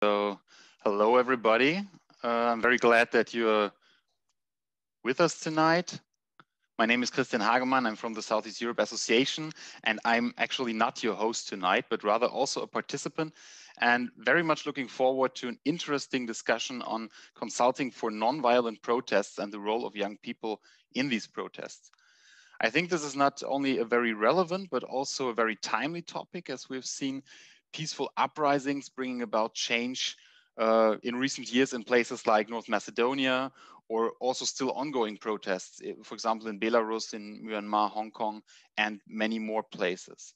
So, hello everybody. I'm very glad that you're with us tonight. My name is Christian Hagemann. I'm from the Southeast Europe Association, and I'm actually not your host tonight, but rather also a participant, and very much looking forward to an interesting discussion on consulting for nonviolent protests and the role of young people in these protests. I think this is not only a very relevant, but also a very timely topic, as we've seen peaceful uprisings bringing about change in recent years in places like North Macedonia, or also still ongoing protests, for example, in Belarus, in Myanmar, Hong Kong, and many more places.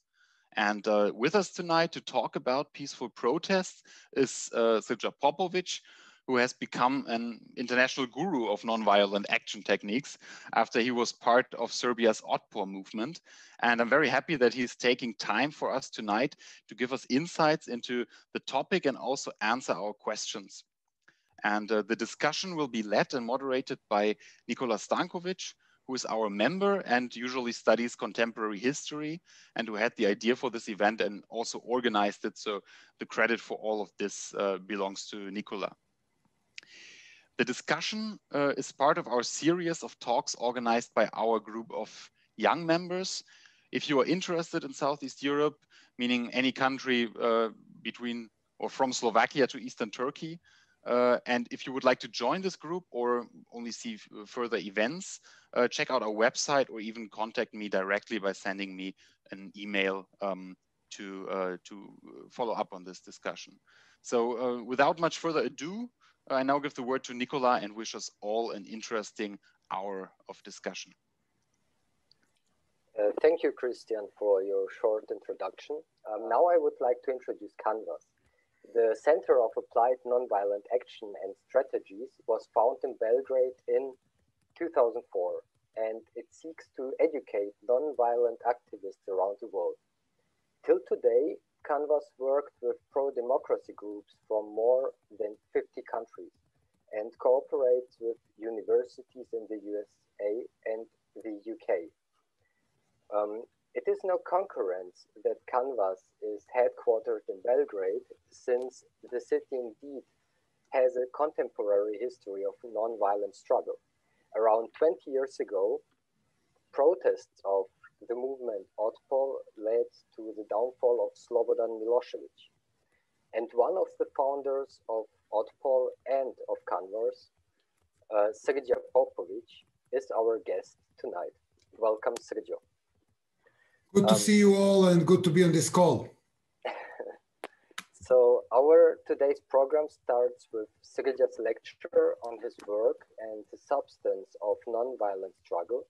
And with us tonight to talk about peaceful protests is Srđa Popović, who has become an international guru of nonviolent action techniques after he was part of Serbia's Otpor movement. And I'm very happy that he's taking time for us tonight to give us insights into the topic and also answer our questions. And the discussion will be led and moderated by Nikola Stanković, who is our member and usually studies contemporary history, and who had the idea for this event and also organized it. So the credit for all of this belongs to Nikola. The discussion is part of our series of talks organized by our group of young members. If you are interested in Southeast Europe, meaning any country between or from Slovakia to Eastern Turkey, and if you would like to join this group or only see further events, check out our website or even contact me directly by sending me an email to follow up on this discussion. So without much further ado, I now give the word to Nikola and wish us all an interesting hour of discussion. Thank you, Christian, for your short introduction. Now I would like to introduce Canvas. The Center of Applied Nonviolent Action and Strategies was founded in Belgrade in 2004, and it seeks to educate nonviolent activists around the world. Till today, Canvas worked with pro-democracy groups from more than 50 countries and cooperates with universities in the USA and the UK. It is no concurrence that Canvas is headquartered in Belgrade, since the city indeed has a contemporary history of nonviolent struggle. Around 20 years ago, protests of the movement Otpor led to the downfall of Slobodan Milosević. And one of the founders of Otpor and of Canvas, Srđa Popović, is our guest tonight. Welcome, Srđa. Good to see you all and good to be on this call. So our today's program starts with Srđa's lecture on his work and the substance of nonviolent struggle.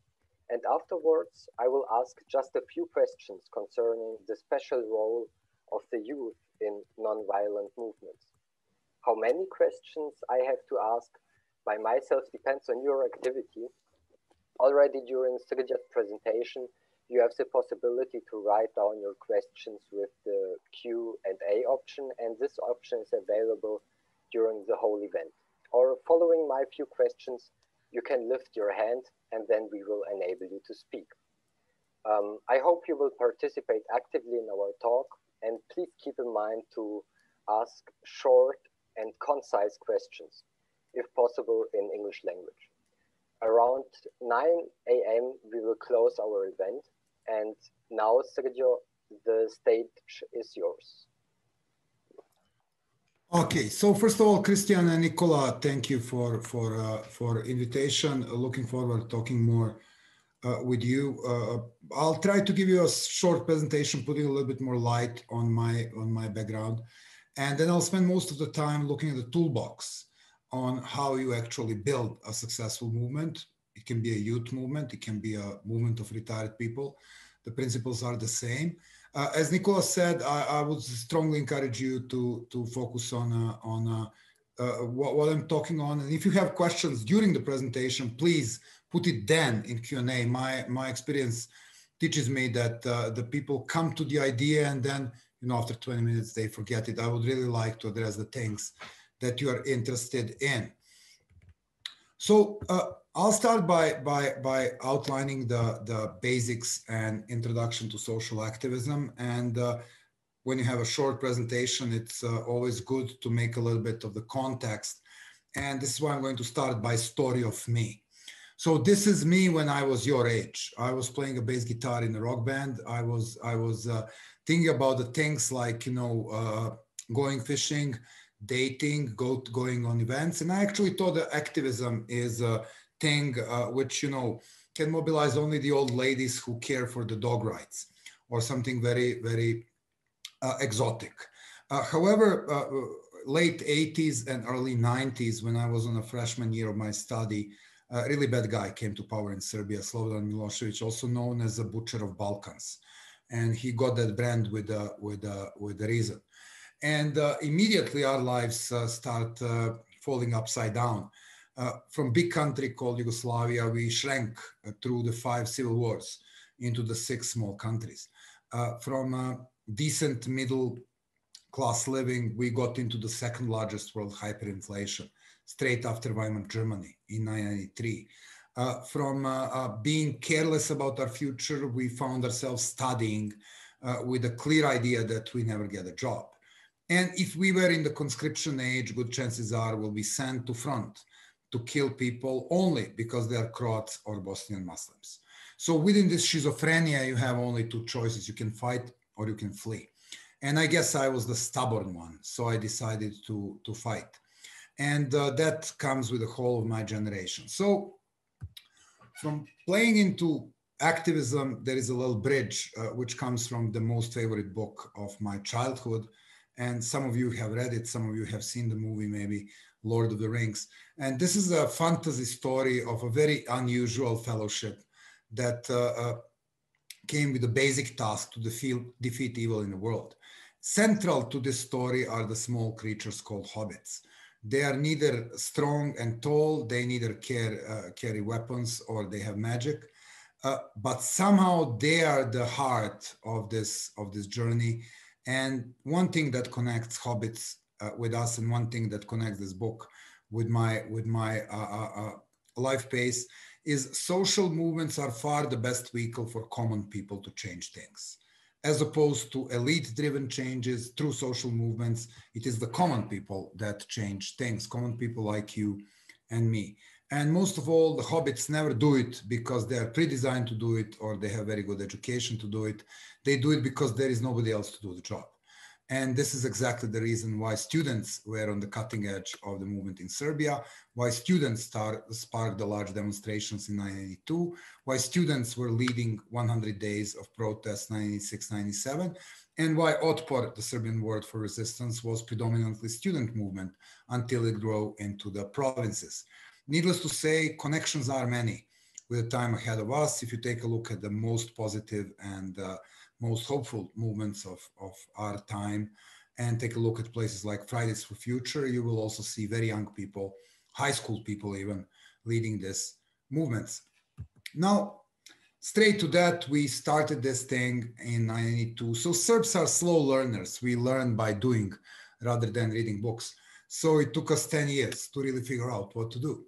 And afterwards, I will ask just a few questions concerning the special role of the youth in nonviolent movements. How many questions I have to ask by myself depends on your activity. Already during Srđa's presentation, you have the possibility to write down your questions with the Q&A option, and this option is available during the whole event. Or following my few questions, you can lift your hand and then we will enable you to speak. I hope you will participate actively in our talk, and please keep in mind to ask short and concise questions, if possible in English language. Around 9 a.m. we will close our event, and now, Srđa, the stage is yours. Okay, so first of all, Christian and Nikola, thank you for invitation. Looking forward to talking more with you. I'll try to give you a short presentation, putting a little bit more light on my background, and then I'll spend most of the time looking at the toolbox on how you actually build a successful movement. It can be a youth movement, it can be a movement of retired people. The principles are the same. As Nikola said, I would strongly encourage you to focus on what I'm talking on. And if you have questions during the presentation, please put it then in Q&A. My experience teaches me that the people come to the idea and then, after 20 minutes, they forget it. I would really like to address the things that you are interested in. So I'll start by outlining the basics and introduction to social activism. And when you have a short presentation, it's always good to make a little bit of the context. And this is why I'm going to start by story of me. So this is me when I was your age. I was playing a bass guitar in a rock band. I was thinking about the things like, going fishing, dating, going on events. And I actually thought that activism is a thing which, can mobilize only the old ladies who care for the dog rights or something very, very exotic. However, late 80s and early 90s, when I was on a freshman year of my study, a really bad guy came to power in Serbia, Slobodan Milosević, also known as the Butcher of Balkans. And he got that brand with a reason. And immediately our lives start falling upside down. From big country called Yugoslavia, we shrank through the 5 civil wars into the 6 small countries. From decent middle class living, we got into the 2nd largest world hyperinflation, straight after Weimar Germany in 1993. From being careless about our future, we found ourselves studying with a clear idea that we never get a job. And if we were in the conscription age, good chances are we'll be sent to front to kill people only because they are Croats or Bosnian Muslims. So within this schizophrenia, you have only 2 choices. You can fight or you can flee. And I guess I was the stubborn one, so I decided to fight. And that comes with the whole of my generation. So from playing into activism, there is a little bridge which comes from the most favorite book of my childhood. And some of you have read it, some of you have seen the movie, maybe Lord of the Rings. And this is a fantasy story of a very unusual fellowship that came with a basic task to defeat evil in the world. Central to this story are the small creatures called hobbits. They are neither strong and tall, they neither carry weapons or they have magic, but somehow they are the heart of this journey. And one thing that connects hobbits with us, and one thing that connects this book with my life pace, is social movements are far the best vehicle for common people to change things. As opposed to elite-driven changes through social movements, it is the common people that change things, common people like you and me. And most of all, the hobbits never do it because they are pre-designed to do it or they have very good education to do it. They do it because there is nobody else to do the job. And this is exactly the reason why students were on the cutting edge of the movement in Serbia, why students sparked the large demonstrations in 1992, why students were leading 100 days of protests 1996-97, and why Otpor, the Serbian word for resistance, was predominantly student movement until it grew into the provinces. Needless to say, connections are many with the time ahead of us. If you take a look at the most positive and most hopeful movements of our time and take a look at places like Fridays for Future, you will also see very young people, high school people even, leading these movements. Now, straight to that, we started this thing in 1992. So Serbs are slow learners. We learn by doing rather than reading books. So it took us 10 years to really figure out what to do.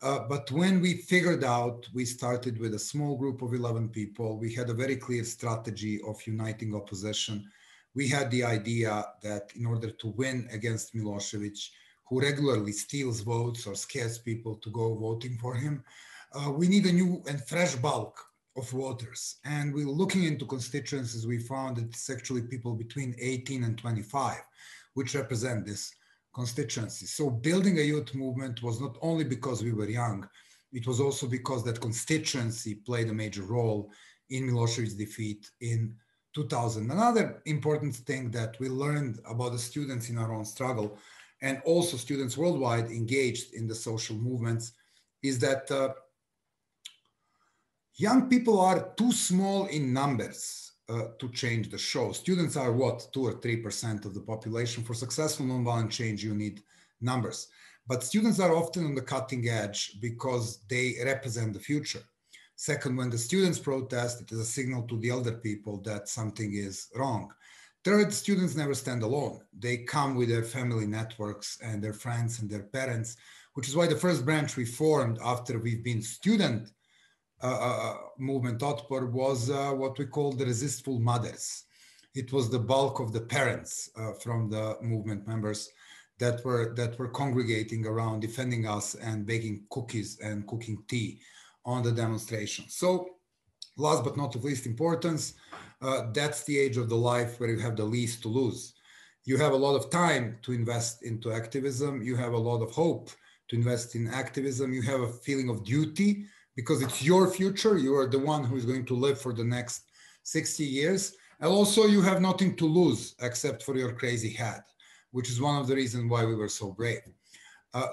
But when we figured out, we started with a small group of 11 people. We had a very clear strategy of uniting opposition. We had the idea that in order to win against Milosević, who regularly steals votes or scares people to go voting for him, we need a new and fresh bulk of voters. And we looking into constituencies, we found that it's actually people between 18 and 25, which represent this constituency. So building a youth movement was not only because we were young, it was also because that constituency played a major role in Milosevic's defeat in 2000. Another important thing that we learned about the students in our own struggle, and also students worldwide engaged in the social movements, is that young people are too small in numbers to change the show. Students are what, 2 or 3% of the population. For successful nonviolent change, you need numbers. But students are often on the cutting edge because they represent the future. Second, when the students protest, it is a signal to the elder people that something is wrong. Third, students never stand alone. They come with their family networks and their friends and their parents, which is why the first branch we formed after we've been student movement Otpor was what we call the resistful mothers. it was the bulk of the parents from the movement members that were congregating around, defending us and baking cookies and cooking tea on the demonstration. So last but not of least importance, that's the age of the life where you have the least to lose. You have a lot of time to invest into activism. You have a lot of hope to invest in activism. You have a feeling of duty because it's your future. You are the one who is going to live for the next 60 years. And also you have nothing to lose except for your crazy head, which is one of the reasons why we were so brave.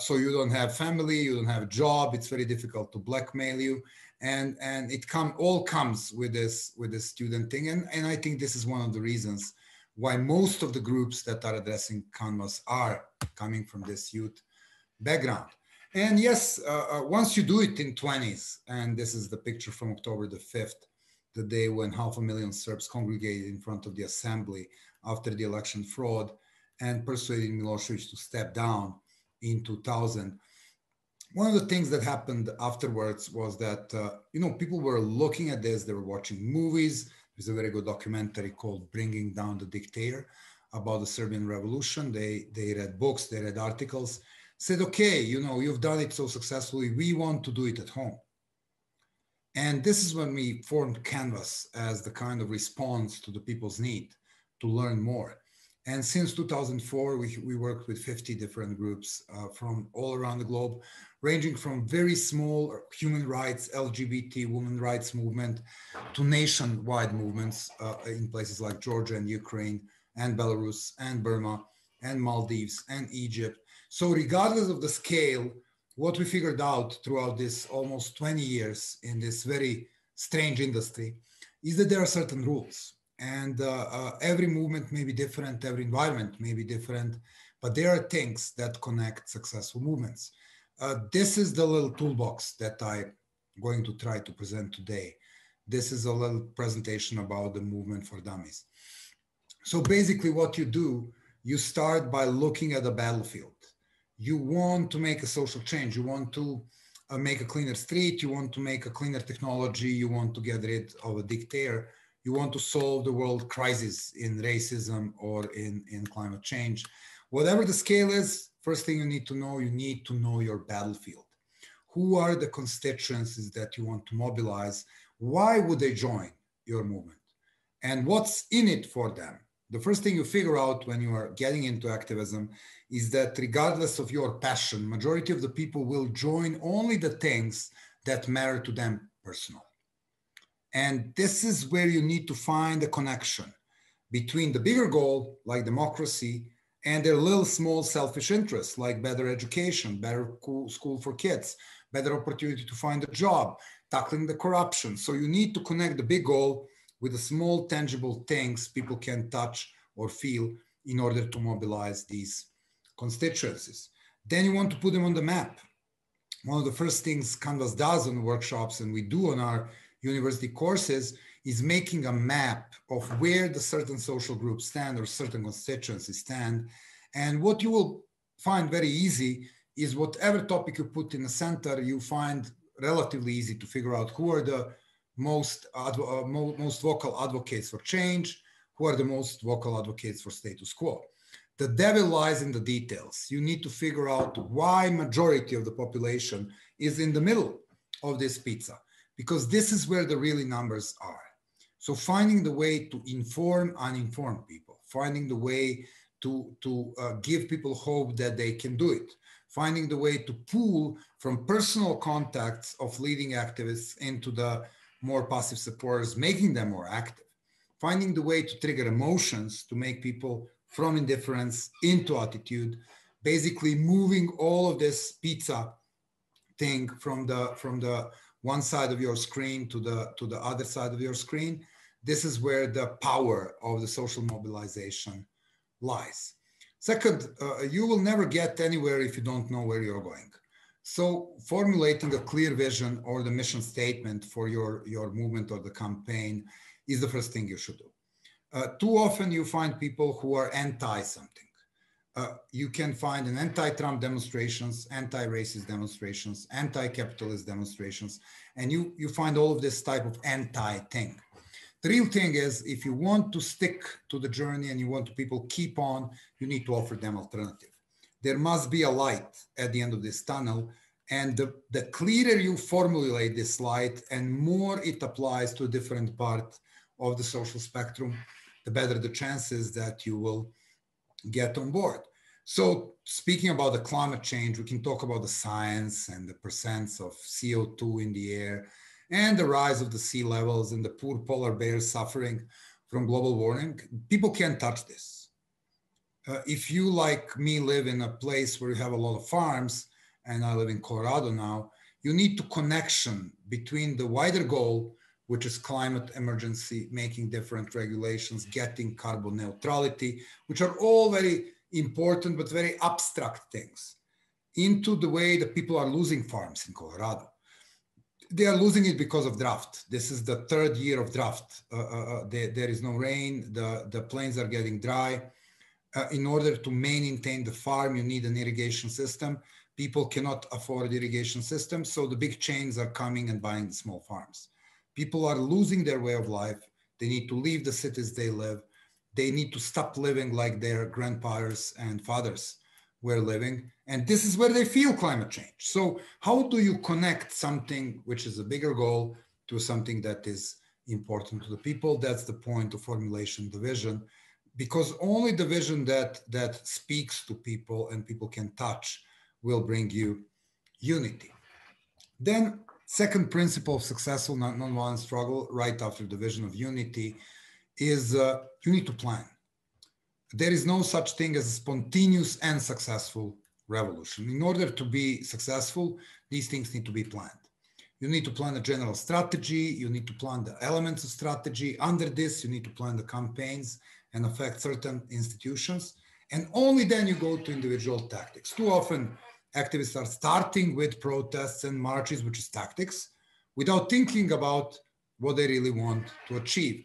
So you don't have family, you don't have a job. It's very difficult to blackmail you. And it all comes with this student thing. And I think this is one of the reasons why most of the groups that are addressing Canvas are coming from this youth background. And yes, once you do it in 20s, and this is the picture from October the 5th, the day when 500,000 Serbs congregated in front of the assembly after the election fraud and persuaded Milosević to step down in 2000. One of the things that happened afterwards was that, people were looking at this, they were watching movies. There's a very good documentary called Bringing Down the Dictator about the Serbian revolution. They read books, they read articles, said, okay, you've done it so successfully, we want to do it at home. And this is when we formed Canvas as the kind of response to the people's need to learn more. And since 2004, we worked with 50 different groups from all around the globe, ranging from very small human rights, LGBT, women rights movement, to nationwide movements in places like Georgia and Ukraine and Belarus and Burma and Maldives and Egypt. So regardless of the scale, what we figured out throughout this almost 20 years in this very strange industry is that there are certain rules. And every movement may be different, every environment may be different, but there are things that connect successful movements. This is the little toolbox that I'm going to try to present today. This is a little presentation about the Movement for Dummies. So basically what you do, you start by looking at the battlefield. You want to make a social change. You want to make a cleaner street. You want to make a cleaner technology. You want to get rid of a dictator. You want to solve the world crisis in racism or in climate change. Whatever the scale is, first thing you need to know your battlefield. Who are the constituencies that you want to mobilize? Why would they join your movement? And what's in it for them? The first thing you figure out when you are getting into activism is that regardless of your passion, majority of the people will join only the things that matter to them personally. And this is where you need to find a connection between the bigger goal, like democracy, and their little small selfish interests, like better education, better school for kids, better opportunity to find a job, tackling the corruption. So you need to connect the big goal with the small tangible things people can touch or feel in order to mobilize these constituencies. Then you want to put them on the map. One of the first things Canvas does on the workshops and we do on our university courses is making a map of where the certain social groups stand or certain constituencies stand. And what you will find very easy is whatever topic you put in the center, you find relatively easy to figure out who are the most vocal advocates for change, who are the most vocal advocates for status quo. The devil lies in the details. You need to figure out why majority of the population is in the middle of this pizza, because this is where the really numbers are. So finding the way to inform uninformed people, finding the way to give people hope that they can do it, finding the way to pull from personal contacts of leading activists into the more passive supporters, making them more active, finding the way to trigger emotions to make people from indifference into attitude, basically moving all of this pizza thing from the one side of your screen to the other side of your screen. This is where the power of the social mobilization lies. Second, you will never get anywhere if you don't know where you're going. So formulating a clear vision or the mission statement for your movement or the campaign is the first thing you should do. Too often you find people who are anti-something. You can find an anti-Trump demonstrations, anti-racist demonstrations, anti-capitalist demonstrations, and you find all of this type of anti-thing. The real thing is, if you want to stick to the journey and you want people keep on, you need to offer them alternative. There must be a light at the end of this tunnel. And the clearer you formulate this light and more it applies to a different part of the social spectrum, the better the chances that you will get on board. So speaking about the climate change, we can talk about the science and the percents of CO2 in the air and the rise of the sea levels and the poor polar bears suffering from global warming. People can't touch this. If you, like me, live in a place where you have a lot of farms, and I live in Colorado now, you need to connection between the wider goal, which is climate emergency, making different regulations, getting carbon neutrality, which are all very important but very abstract things, into the way that people are losing farms in Colorado. They are losing it because of drought. This is the third year of drought. There is no rain, the plains are getting dry. In order to maintain the farm, you need an irrigation system. People cannot afford irrigation systems, so the big chains are coming and buying the small farms. People are losing their way of life. They need to leave the cities they live. They need to stop living like their grandfathers and fathers were living. And this is where they feel climate change. So how do you connect something which is a bigger goal to something that is important to the people? That's the point of formulation, the vision, because only the vision that speaks to people and people can touch will bring you unity. Then second principle of successful nonviolent struggle, right after the vision of unity, is you need to plan. There is no such thing as a spontaneous and successful revolution. In order to be successful, these things need to be planned. You need to plan a general strategy. You need to plan the elements of strategy. Under this, you need to plan the campaigns and affect certain institutions. And only then you go to individual tactics. Too often, activists are starting with protests and marches, which is tactics, without thinking about what they really want to achieve.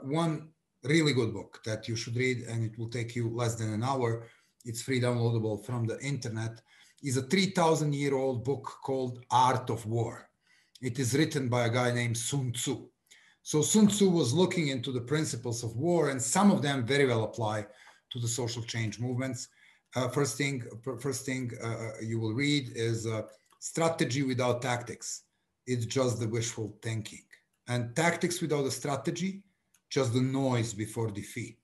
One really good book that you should read, and it will take you less than an hour, it's free downloadable from the internet, is a 3,000-year-old book called Art of War. It is written by a guy named Sun Tzu. So Sun Tzu was looking into the principles of war, and some of them very well apply to the social change movements. First thing you will read is strategy without tactics. It's just the wishful thinking. And tactics without a strategy, just the noise before defeat.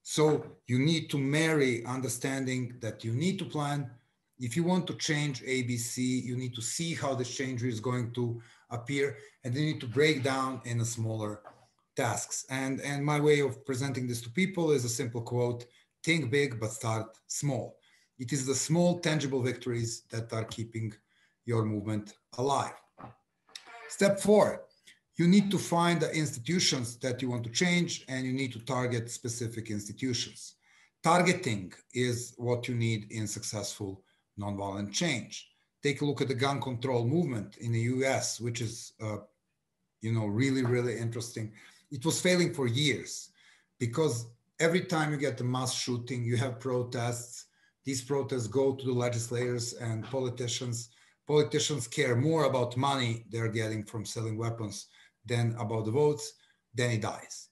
So you need to marry understanding that you need to plan. If you want to change ABC, you need to see how the change is going to appear, and you need to break down in a smaller tasks. And my way of presenting this to people is a simple quote: think big, but start small. It is the small, tangible victories that are keeping your movement alive. Step 4, you need to find the institutions that you want to change, and you need to target specific institutions. Targeting is what you need in successful nonviolent change. Take a look at the gun control movement in the US, which is really, really interesting. It was failing for years because every time you get a mass shooting, you have protests. These protests go to the legislators and politicians. Politicians care more about money they're getting from selling weapons than about the votes. Then it dies.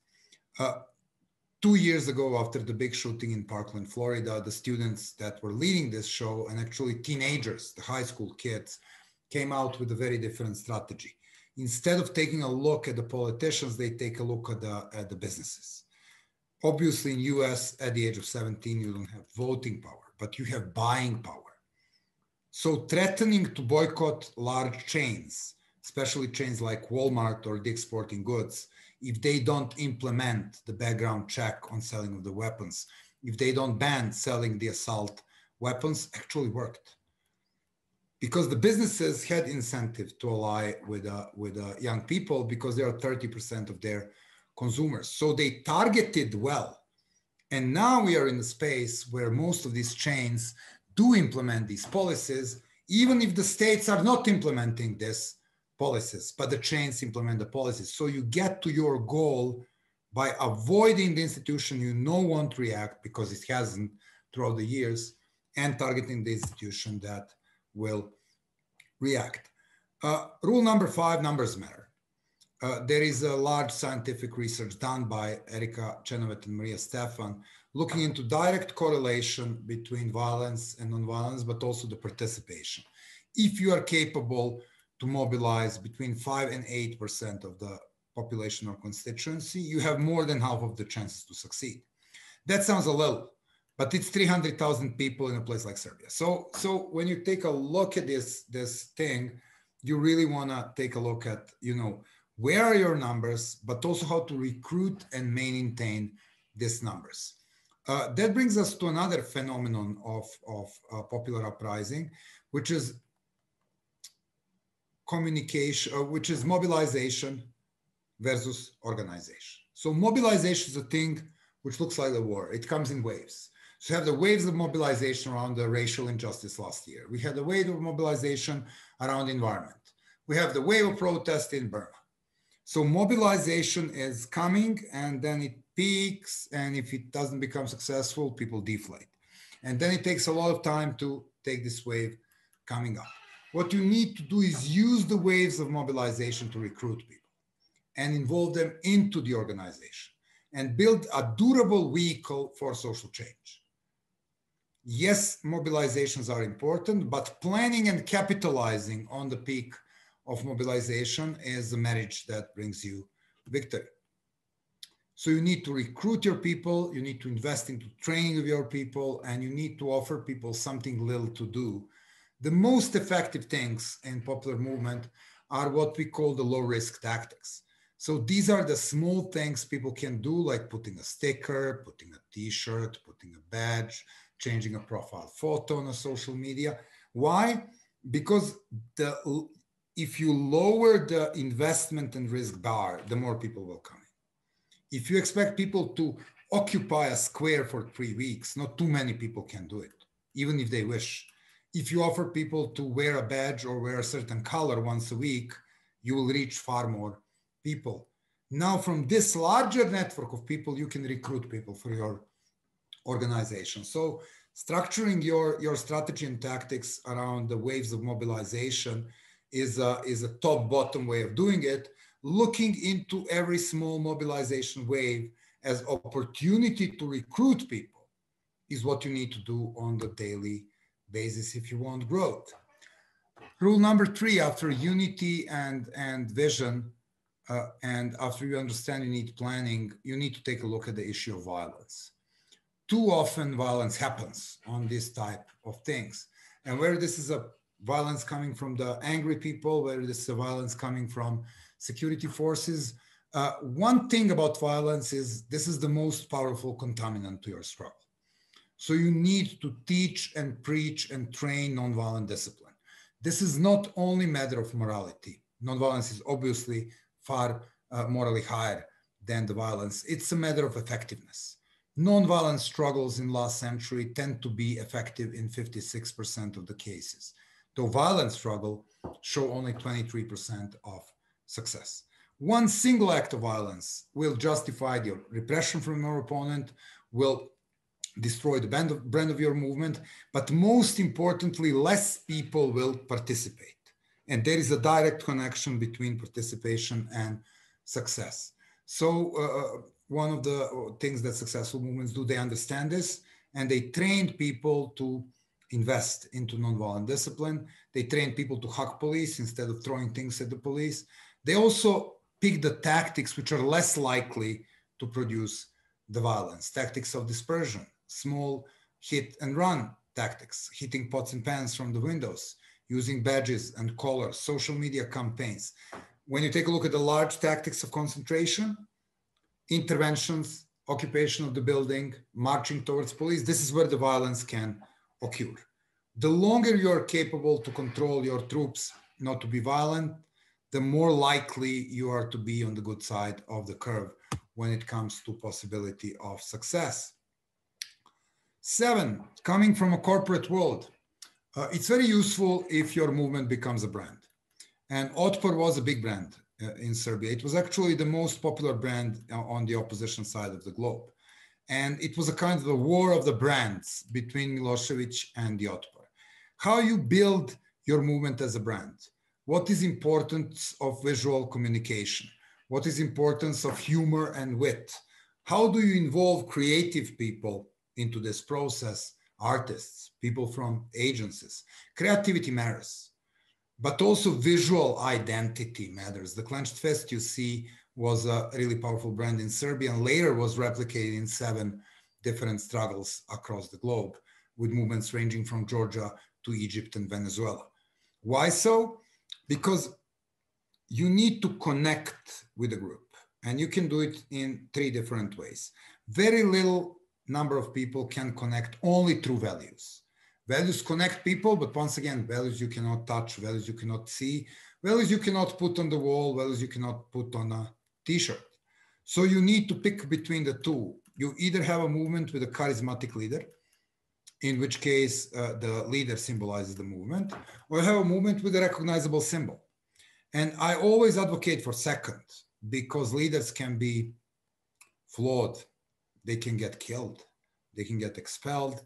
2 years ago, after the big shooting in Parkland, Florida, the students that were leading this show, and actually teenagers, the high school kids, came out with a very different strategy. Instead of taking a look at the politicians, they take a look at the businesses. Obviously, in US, at the age of 17, you don't have voting power, but you have buying power. So threatening to boycott large chains, especially chains like Walmart or Dick's Sporting Goods, if they don't implement the background check on selling of the weapons, if they don't ban selling the assault weapons, actually worked. Because the businesses had incentive to ally with young people because they are 30% of their consumers. So they targeted well. And now we are in a space where most of these chains do implement these policies, even if the states are not implementing these policies, but the chains implement the policies. So you get to your goal by avoiding the institution you know won't react because it hasn't throughout the years, and targeting the institution that will react. Rule number 5, numbers matter. There is a large scientific research done by Erika Chenoweth and Maria Stefan looking into direct correlation between violence and nonviolence, but also the participation. If you are capable to mobilize between 5 and 8% of the population or constituency, you have more than half of the chances to succeed. That sounds a little, but it's 300,000 people in a place like Serbia. So when you take a look at this thing, you really want to take a look at, where are your numbers, but also how to recruit and maintain these numbers. That brings us to another phenomenon of popular uprising, which is communication, which is mobilization versus organization. So mobilization is a thing which looks like a war. It comes in waves. So you have the waves of mobilization around the racial injustice last year. We had the wave of mobilization around environment. We have the wave of protest in Burma. So mobilization is coming and then it peaks, and if it doesn't become successful, people deflate. And then it takes a lot of time to take this wave coming up. What you need to do is use the waves of mobilization to recruit people and involve them into the organization and build a durable vehicle for social change. Yes, mobilizations are important, but planning and capitalizing on the peak of mobilization is the marriage that brings you victory. So you need to recruit your people, you need to invest into training of your people, and you need to offer people something little to do. The most effective things in popular movement are what we call the low-risk tactics. So these are the small things people can do, like putting a sticker, putting a t-shirt, putting a badge, changing a profile photo on a social media. Why? Because if you lower the investment and risk bar, the more people will come in. If you expect people to occupy a square for 3 weeks, not too many people can do it, even if they wish. If you offer people to wear a badge or wear a certain color once a week, you will reach far more people. Now, from this larger network of people, you can recruit people for your organization. So structuring your strategy and tactics around the waves of mobilization is a top-bottom way of doing it. Looking into every small mobilization wave as opportunity to recruit people is what you need to do on the daily basis if you want growth. Rule number 3, after unity and vision, and after you understand you need planning, you need to take a look at the issue of violence. Too often violence happens on this type of things. And where this is a violence coming from the angry people, where this is a violence coming from security forces, one thing about violence is this is the most powerful contaminant to your struggle. So you need to teach and preach and train nonviolent discipline. This is not only a matter of morality. Nonviolence is obviously far morally higher than the violence. It's a matter of effectiveness. Nonviolent struggles in last century tend to be effective in 56% of the cases, though violent struggle show only 23% of success. One single act of violence will justify the repression from your opponent, will destroy the brand of your movement, but most importantly, less people will participate. And there is a direct connection between participation and success. So one of the things that successful movements do, they understand this, and they train people to invest into nonviolent discipline. They train people to hug police instead of throwing things at the police. They also pick the tactics which are less likely to produce the violence. Tactics of dispersion, small hit and run tactics, hitting pots and pans from the windows, using badges and collars, social media campaigns. When you take a look at the large tactics of concentration, interventions, occupation of the building, marching towards police, this is where the violence can occur. The longer you're capable to control your troops not to be violent, the more likely you are to be on the good side of the curve when it comes to possibility of success. 7, coming from a corporate world, it's very useful if your movement becomes a brand. And Otpor was a big brand in Serbia. It was actually the most popular brand on the opposition side of the globe. And it was a kind of a war of the brands between Milosević and the Otpor. How you build your movement as a brand? What is importance of visual communication? What is the importance of humor and wit? How do you involve creative people into this process? Artists, people from agencies. Creativity matters, but also visual identity matters. The clenched fist you see was a really powerful brand in Serbia and later was replicated in 7 different struggles across the globe with movements ranging from Georgia to Egypt and Venezuela. Why so? Because you need to connect with a group, and you can do it in 3 different ways. Very little number of people can connect only through values. Values connect people, but once again, values you cannot touch, values you cannot see, values you cannot put on the wall, values you cannot put on a t-shirt. So you need to pick between the 2. You either have a movement with a charismatic leader, in which case the leader symbolizes the movement, or you have a movement with a recognizable symbol. And I always advocate for second, because leaders can be flawed. They can get killed. They can get expelled.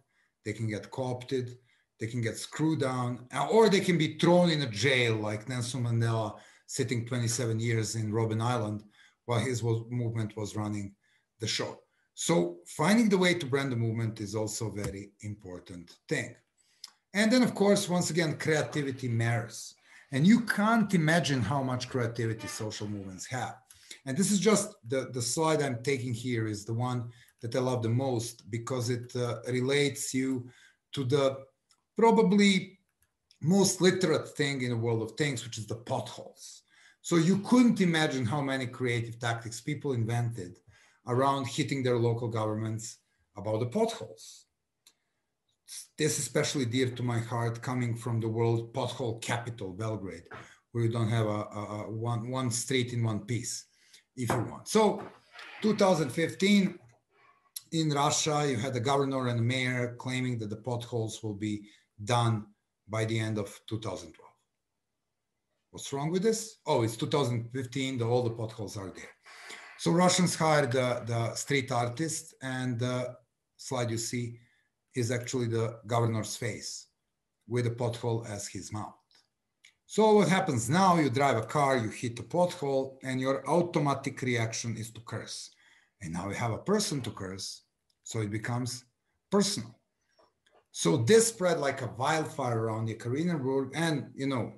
They can get co-opted. They can get screwed down, or they can be thrown in a jail like Nelson Mandela, sitting 27 years in Robben Island while his movement was running the show. So finding the way to brand the movement is also a very important thing. And then, of course, once again, creativity matters. And you can't imagine how much creativity social movements have. And this is just the slide I'm taking here is the one that I love the most because it relates you to the probably most literate thing in the world of things, which is the potholes. So you couldn't imagine how many creative tactics people invented around hitting their local governments about the potholes. This is especially dear to my heart coming from the world pothole capital, Belgrade, where you don't have one street in one piece, if you want. So 2015, in Russia, you had a governor and a mayor claiming that the potholes will be done by the end of 2012. What's wrong with this? Oh, it's 2015, all the potholes are there. So Russians hired the street artist, and the slide you see is actually the governor's face with a pothole as his mouth. So what happens now, you drive a car, you hit a pothole, and your automatic reaction is to curse. And now you have a person to curse, so it becomes personal. So this spread like a wildfire around Yekaterinburg, and you know,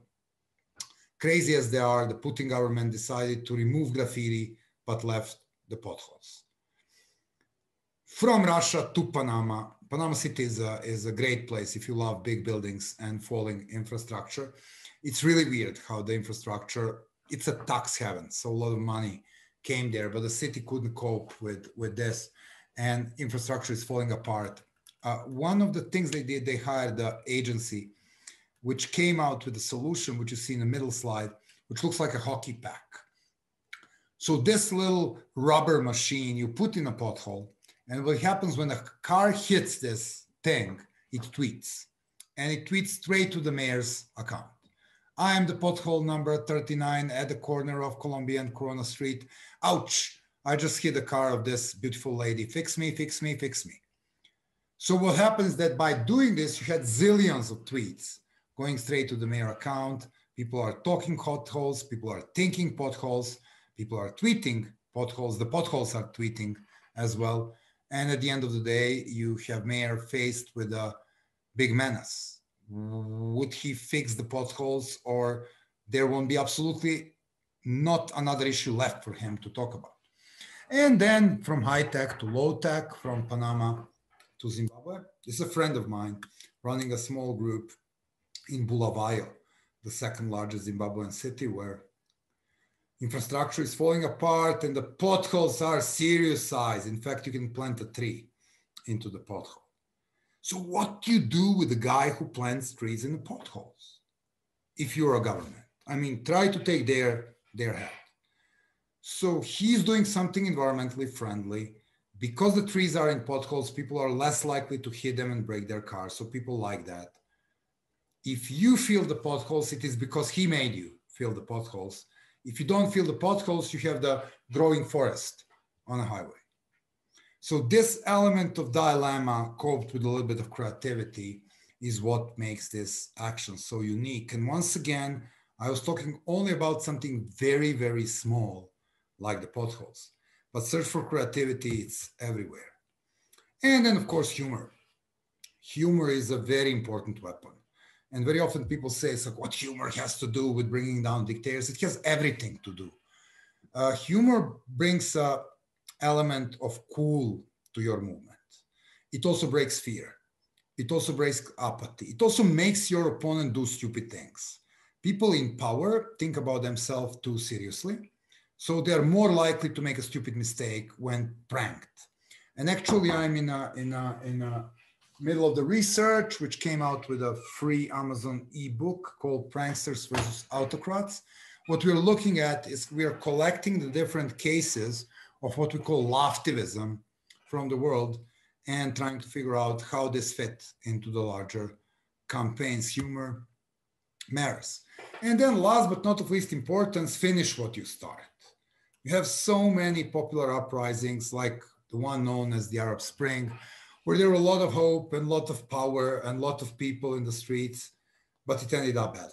crazy as they are, the Putin government decided to remove graffiti, but left the potholes. From Russia to Panama, Panama City is a great place if you love big buildings and falling infrastructure. It's really weird how the infrastructure, it's a tax heaven, so a lot of money came there, but the city couldn't cope with this, and infrastructure is falling apart. One of the things they did, they hired the agency, which came out with a solution, which you see in the middle slide, which looks like a hockey pack. So this little rubber machine you put in a pothole, and what happens when a car hits this thing, it tweets. And it tweets straight to the mayor's account. I am the pothole number 39 at the corner of Columbia and Corona Street. Ouch, I just hit the car of this beautiful lady. Fix me, fix me, fix me. So what happens is that by doing this, you had zillions of tweets going straight to the mayor account. People are talking potholes, people are thinking potholes, people are tweeting potholes, the potholes are tweeting as well. And at the end of the day, you have mayor faced with a big menace. Would he fix the potholes, or there won't be absolutely not another issue left for him to talk about? And then from high tech to low tech, from Panama to Zimbabwe. This is a friend of mine running a small group in Bulawayo, the second largest Zimbabwean city, where infrastructure is falling apart and the potholes are serious size. In fact, you can plant a tree into the pothole. So what do you do with the guy who plants trees in the potholes? If you're a government, I mean, try to take their help. So he's doing something environmentally friendly. Because the trees are in potholes, people are less likely to hit them and break their cars. So people like that. If you fill the potholes, it is because he made you fill the potholes. If you don't fill the potholes, you have the growing forest on a highway. So this element of dilemma, coupled with a little bit of creativity, is what makes this action so unique. And once again, I was talking only about something very, very small, like the potholes. But search for creativity, it's everywhere. And then, of course, humor. Humor is a very important weapon. And very often people say, it's like, what humor has to do with bringing down dictators? It has everything to do. Humor brings an element of cool to your movement. It also breaks fear. It also breaks apathy. It also makes your opponent do stupid things. People in power think about themselves too seriously, so they're more likely to make a stupid mistake when pranked. And actually, I'm in a middle of the research, which came out with a free Amazon ebook called Pranksters versus Autocrats. What we're looking at is we are collecting the different cases of what we call loftivism from the world and trying to figure out how this fits into the larger campaigns. Humor matters. And then last but not of least importance, finish what you start. You have so many popular uprisings like the one known as the Arab Spring, where there were a lot of hope and a lot of power and a lot of people in the streets, but it ended up badly.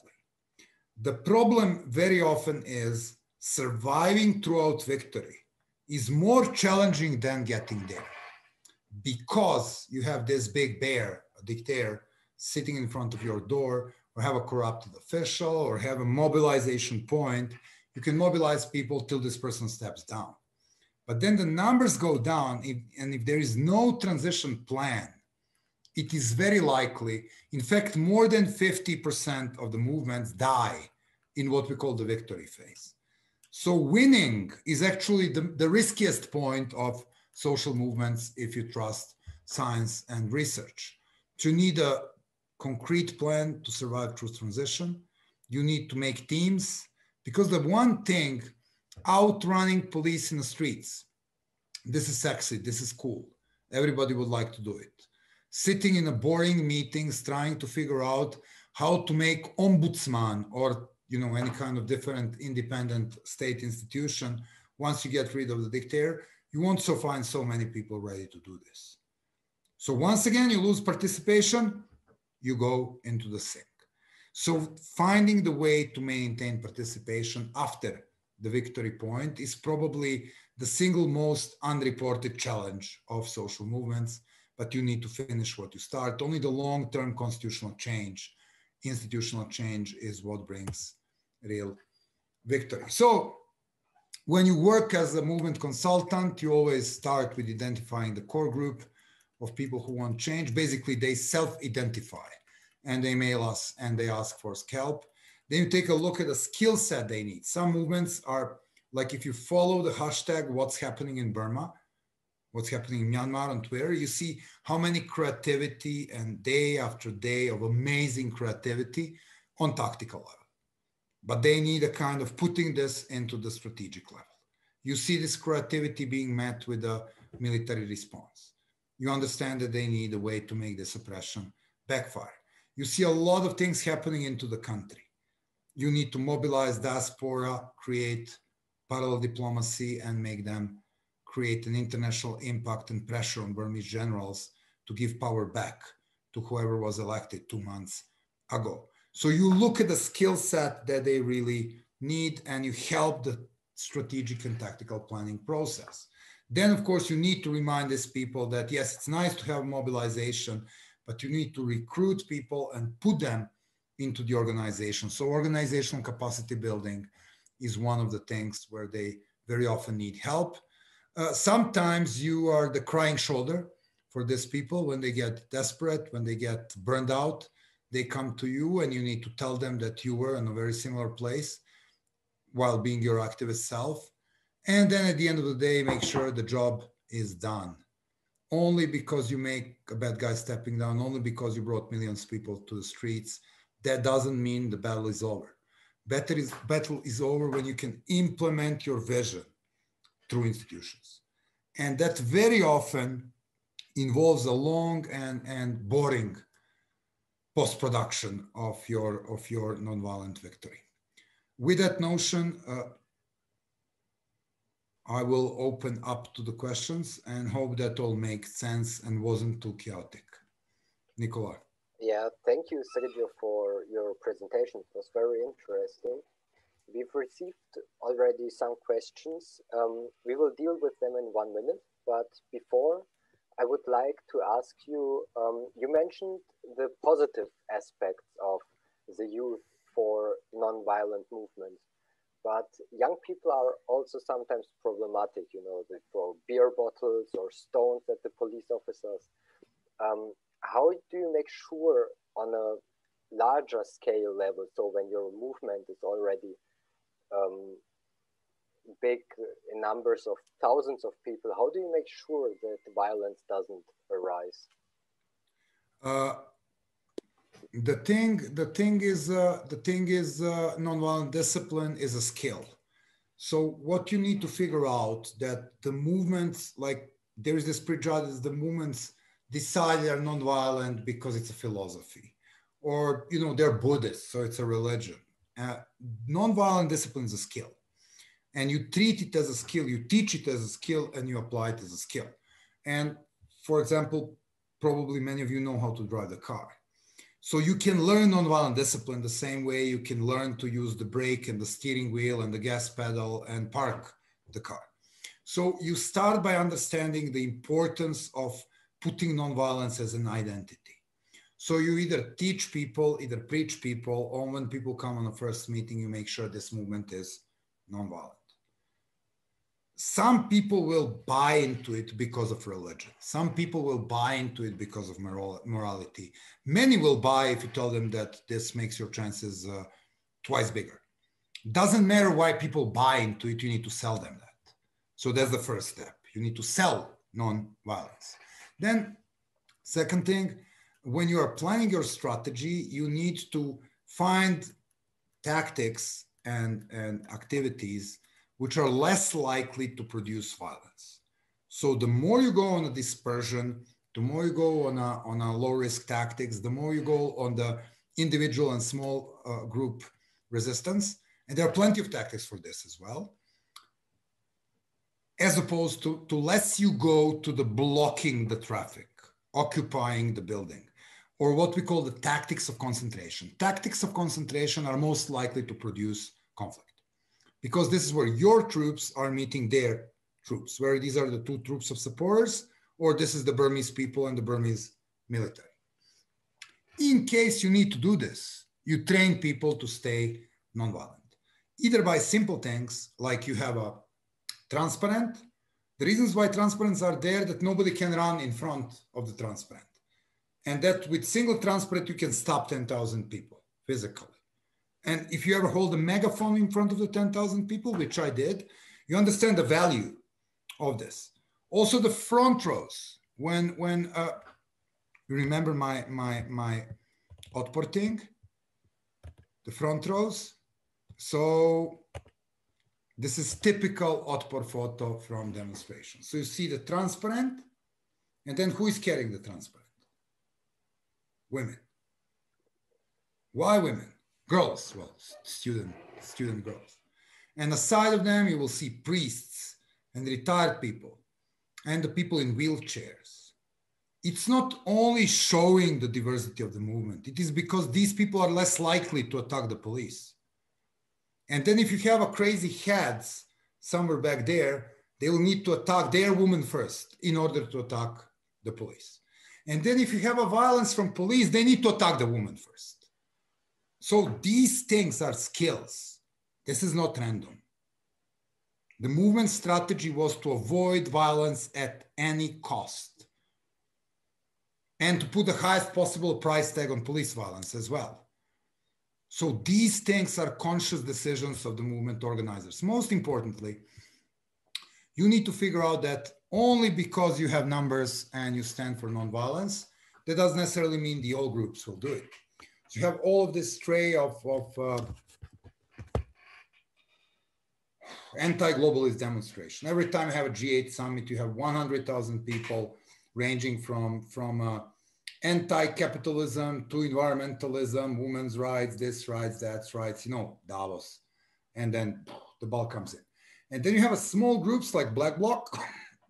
The problem very often is surviving throughout victory is more challenging than getting there, because you have this big bear, a dictator, sitting in front of your door, or have a corrupted official, or have a mobilization point. You can mobilize people till this person steps down. But then the numbers go down, and if there is no transition plan, it is very likely, in fact, more than 50% of the movements die in what we call the victory phase. So winning is actually the riskiest point of social movements if you trust science and research. So you need a concrete plan to survive through transition. You need to make teams, because the one thing, outrunning police in the streets, this is sexy, this is cool. Everybody would like to do it. Sitting in a boring meetings, trying to figure out how to make ombudsman or any kind of different independent state institution, once you get rid of the dictator, you won't find so many people ready to do this. So once again, you lose participation, you go into the sink. So finding the way to maintain participation after the victory point is probably the single most unreported challenge of social movements, but you need to finish what you start. Only the long-term constitutional change, institutional change is what brings real victory. So when you work as a movement consultant, you always start with identifying the core group of people who want change. Basically, they self-identify and they mail us and they ask for help. Then you take a look at the skill set they need. Some movements are like, if you follow the hashtag what's happening in Burma, what's happening in Myanmar on Twitter, you see how many creativity and day after day of amazing creativity on tactical level. But they need a kind of putting this into the strategic level. You see this creativity being met with a military response. You understand that they need a way to make this oppression backfire. You see a lot of things happening into the country. You need to mobilize diaspora, create parallel diplomacy, and make them create an international impact and pressure on Burmese generals to give power back to whoever was elected 2 months ago. So you look at the skill set that they really need, and you help the strategic and tactical planning process. Then, of course, you need to remind these people that, yes, it's nice to have mobilization, but you need to recruit people and put them into the organization. So organizational capacity building is one of the things where they very often need help. Sometimes you are the crying shoulder for these people when they get desperate, when they get burned out. They come to you and you need to tell them that you were in a very similar place while being your activist self. And then at the end of the day, make sure the job is done. Only because you make a bad guy stepping down, only because you brought millions of people to the streets, that doesn't mean the battle is over. Battle is over when you can implement your vision through institutions. And that very often involves a long and boring post-production of your nonviolent victory. With that notion, I will open up to the questions and hope that all makes sense and wasn't too chaotic. Nikola. Yeah, thank you, Srđa, for your presentation. It was very interesting. we've received already some questions. We will deal with them in 1 minute, but before, I would like to ask you, you mentioned the positive aspects of the youth for non-violent movements, but young people are also sometimes problematic, you know, they throw beer bottles or stones at the police officers. How do you make sure on a larger scale level, so when your movement is already big in numbers of thousands of people, how do you make sure that violence doesn't arise? The thing is, nonviolent discipline is a skill. So what you need to figure out that the movements, like there is this prejudice, the movements decide they're nonviolent because it's a philosophy, or you know they're Buddhist, so it's a religion. Nonviolent discipline is a skill, and you treat it as a skill, you teach it as a skill, and you apply it as a skill. And for example, probably many of you know how to drive the car. So you can learn nonviolent discipline the same way you can learn to use the brake and the steering wheel and the gas pedal and park the car. So you start by understanding the importance of putting nonviolence as an identity. So you either teach people, either preach people, or when people come on a first meeting, you make sure this movement is nonviolent. Some people will buy into it because of religion. Some people will buy into it because of morality. Many will buy if you tell them that this makes your chances twice bigger. Doesn't matter why people buy into it, you need to sell them that. So that's the first step. You need to sell non-violence. Then, second thing, when you are planning your strategy, you need to find tactics and activities which are less likely to produce violence. So the more you go on a dispersion, the more you go on a low risk tactics, the more you go on the individual and small group resistance. And there are plenty of tactics for this as well. As opposed to less you go to the blocking the traffic, occupying the building, or what we call the tactics of concentration. Tactics of concentration are most likely to produce conflict, because this is where your troops are meeting their troops, where these are the two troops of supporters, or this is the Burmese people and the Burmese military. In case you need to do this, you train people to stay nonviolent, either by simple things like you have a transparent. The reasons why transparents are there, that nobody can run in front of the transparent. And that with single transparent, you can stop 10,000 people physically. And if you ever hold a megaphone in front of the 10,000 people, which I did, you understand the value of this. Also the front rows, when you remember my Otpor thing, the front rows. So this is typical Otpor photo from demonstration. So you see the transparent, and then who is carrying the transparent? Women. Why women? Girls, well, student girls. And aside of them, you will see priests and retired people and the people in wheelchairs. It's not only showing the diversity of the movement, it is because these people are less likely to attack the police. And then if you have a crazy heads somewhere back there, they will need to attack their woman first in order to attack the police. And then if you have a violence from police, they need to attack the woman first. So these things are skills. This is not random. The movement strategy was to avoid violence at any cost and to put the highest possible price tag on police violence as well. So these things are conscious decisions of the movement organizers. Most importantly, you need to figure out that only because you have numbers and you stand for nonviolence, that doesn't necessarily mean the all groups will do it. So you have all of this tray of anti-globalist demonstration. Every time you have a G8 summit, you have 100,000 people ranging from anti-capitalism to environmentalism, women's rights, this rights, that rights, you know, Davos. And then the ball comes in. And then you have a small groups like Black Bloc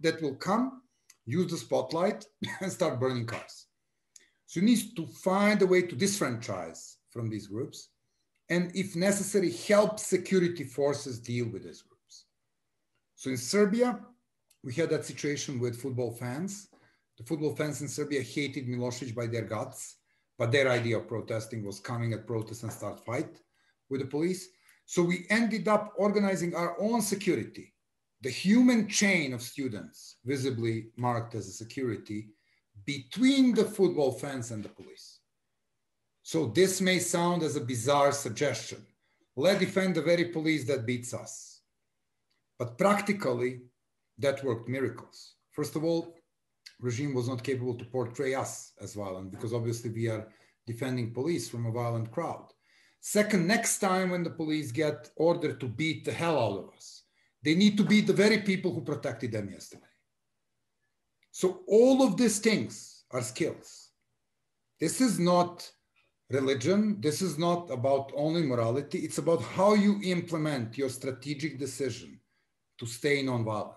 that will come, use the spotlight and start burning cars. So you need to find a way to disfranchise from these groups and if necessary, help security forces deal with these groups. So in Serbia, we had that situation with football fans. The football fans in Serbia hated Milosević by their guts, but their idea of protesting was coming at protests and start fight with the police. So we ended up organizing our own security, the human chain of students, visibly marked as a security, between the football fans and the police. So this may sound as a bizarre suggestion. Let's defend the very police that beats us. But practically, that worked miracles. First of all, regime was not capable to portray us as violent because obviously we are defending police from a violent crowd. Second, next time when the police get ordered to beat the hell out of us, they need to beat the very people who protected them yesterday. So all of these things are skills. This is not religion. This is not about only morality. It's about how you implement your strategic decision to stay nonviolent.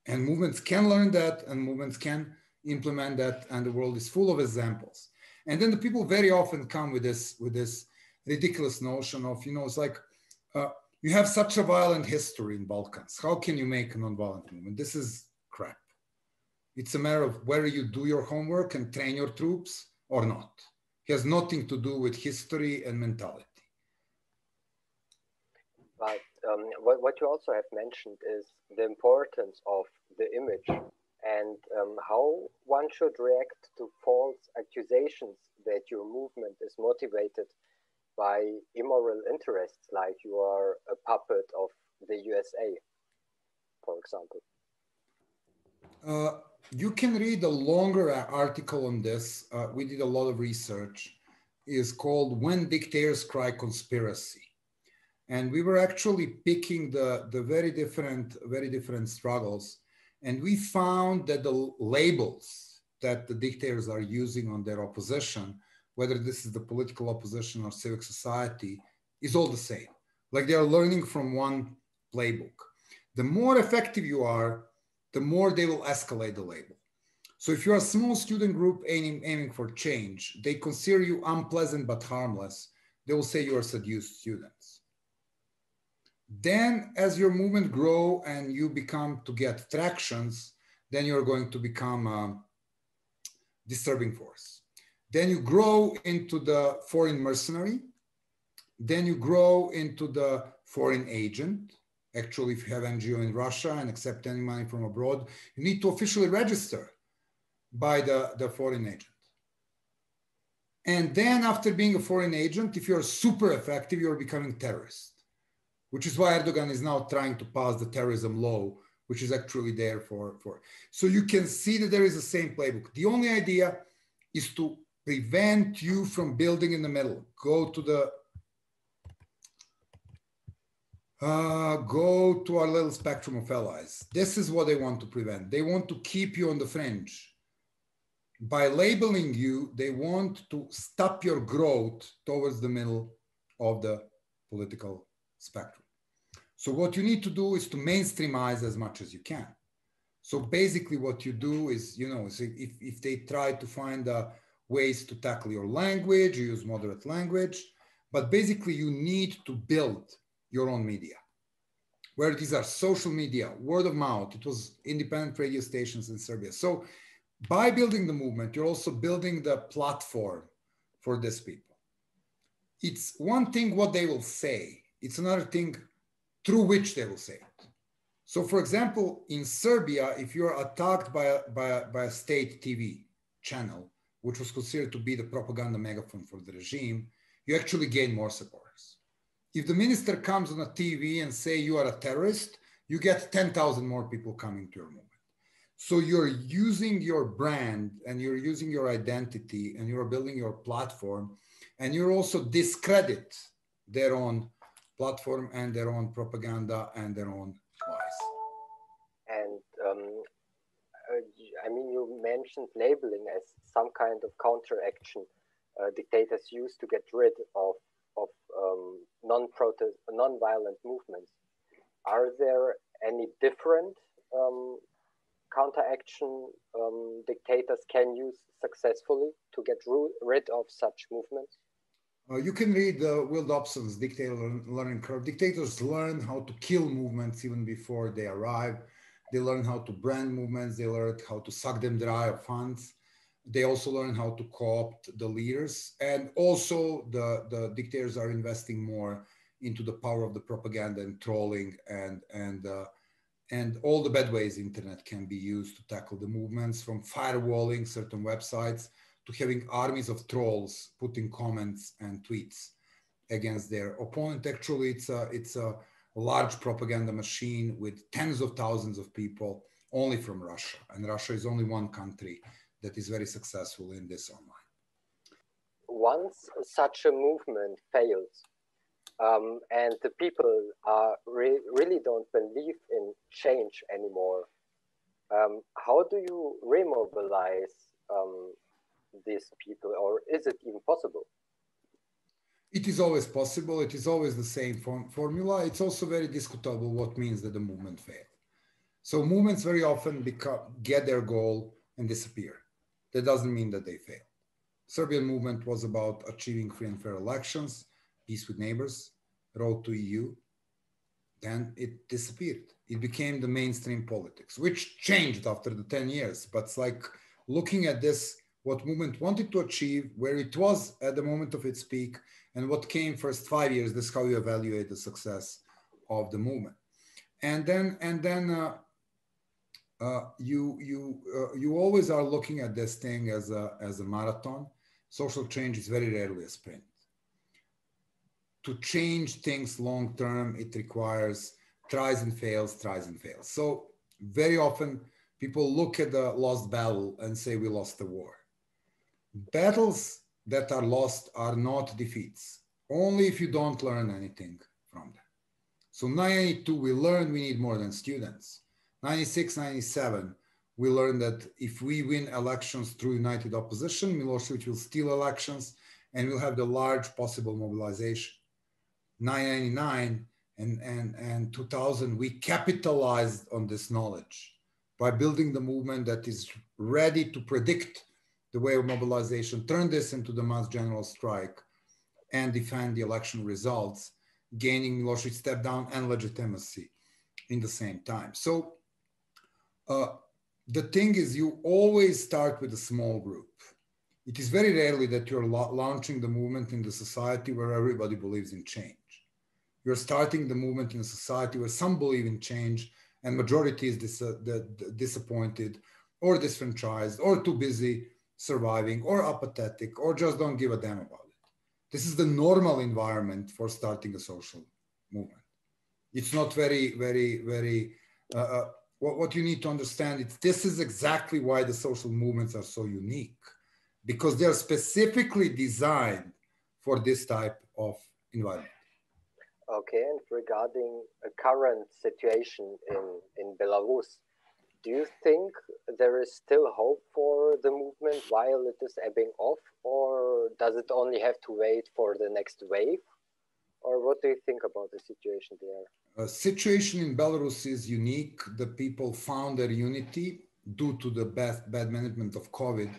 And movements can learn that, and movements can implement that, and the world is full of examples. And then the people very often come with this ridiculous notion of, it's like, you have such a violent history in Balkans. How can you make a nonviolent movement? This is crap. It's a matter of whether you do your homework and train your troops or not. It has nothing to do with history and mentality. But what you also have mentioned is the importance of the image and how one should react to false accusations that your movement is motivated by immoral interests, like you are a puppet of the USA, for example. You can read a longer article on this. We did a lot of research. It's called When Dictators Cry Conspiracy. And we were actually picking the very different struggles. And we found that the labels that the dictators are using on their opposition, whether this is the political opposition or civic society, is all the same. Like they are learning from one playbook. The more effective you are, the more they will escalate the label. So if you're a small student group aiming for change, they consider you unpleasant but harmless. They will say you are seduced students. Then as your movement grow and you become to get tractions, then you're going to become a disturbing force. Then you grow into the foreign mercenary. Then you grow into the foreign agent. Actually, if you have NGO in Russia and accept any money from abroad, you need to officially register by the foreign agent. And then after being a foreign agent, if you're super effective, you're becoming terrorist, which is why Erdogan is now trying to pass the terrorism law, which is actually there for. So you can see that there is the same playbook. The only idea is to prevent you from building in the middle. Go to our little spectrum of allies. This is what they want to prevent. They want to keep you on the fringe. By labeling you, they want to stop your growth towards the middle of the political spectrum. So what you need to do is to mainstreamize as much as you can. So basically what you do is, if they try to find ways to tackle your language, you use moderate language, but basically you need to build your own media, where these are social media, word of mouth. It was independent radio stations in Serbia. So by building the movement, you're also building the platform for these people. It's one thing what they will say. It's another thing through which they will say it. So for example, in Serbia, if you're attacked by a state TV channel, which was considered to be the propaganda megaphone for the regime, you actually gain more supporters. If the minister comes on a TV and say you are a terrorist, you get 10,000 more people coming to your movement. So you're using your brand and you're using your identity and you're building your platform, and you're also discredit their own platform and their own propaganda and their own lies. And you mentioned labeling as some kind of counteraction dictators use to get rid of non-violent movements. Are there any different counteraction dictators can use successfully to get rid of such movements? You can read Will Dobson's Dictator Learning Curve. Dictators learn how to kill movements even before they arrive. They learn how to brand movements. They learn how to suck them dry of funds. They also learn how to co-opt the leaders. And also the dictators are investing more into the power of the propaganda and trolling and all the bad ways the internet can be used to tackle the movements, from firewalling certain websites to having armies of trolls putting comments and tweets against their opponent. Actually, it's a large propaganda machine with tens of thousands of people only from Russia. And Russia is only one country that is very successful in this online. Once such a movement fails, and the people really don't believe in change anymore, how do you remobilize these people, or is it even possible? It is always possible. It is always the same formula. It's also very discutable what means that the movement failed. So movements very often get their goal and disappear. That doesn't mean that they failed. Serbian movement was about achieving free and fair elections, peace with neighbors, road to EU. Then it disappeared. It became the mainstream politics, which changed after the 10 years. But it's like looking at this, what movement wanted to achieve, where it was at the moment of its peak, and what came first 5 years. This is how you evaluate the success of the movement. And then you always are looking at this thing as a marathon. Social change is very rarely a sprint. To change things long term, it requires tries and fails. So very often people look at the lost battle and say we lost the war. Battles that are lost are not defeats, only if you don't learn anything from them. So 1992, we learned we need more than students. 96, 97, we learned that if we win elections through united opposition, Milosević will steal elections and we'll have the large possible mobilization. 1999 and 2000, we capitalized on this knowledge by building the movement that is ready to predict the way of mobilization, turn this into the mass general strike, and defend the election results, gaining Milosević step down and legitimacy in the same time. So the thing is, you always start with a small group. It is very rarely that you're launching the movement in the society where everybody believes in change. You're starting the movement in a society where some believe in change and majority is disappointed or disfranchised or too busy surviving or apathetic or just don't give a damn about it. This is the normal environment for starting a social movement. It's not what you need to understand is this is exactly why the social movements are so unique, because they're specifically designed for this type of environment. Okay, and regarding a current situation in Belarus, do you think there is still hope for the movement while it is ebbing off, or does it only have to wait for the next wave? Or what do you think about the situation there? The situation in Belarus is unique. The people found their unity due to the bad management of COVID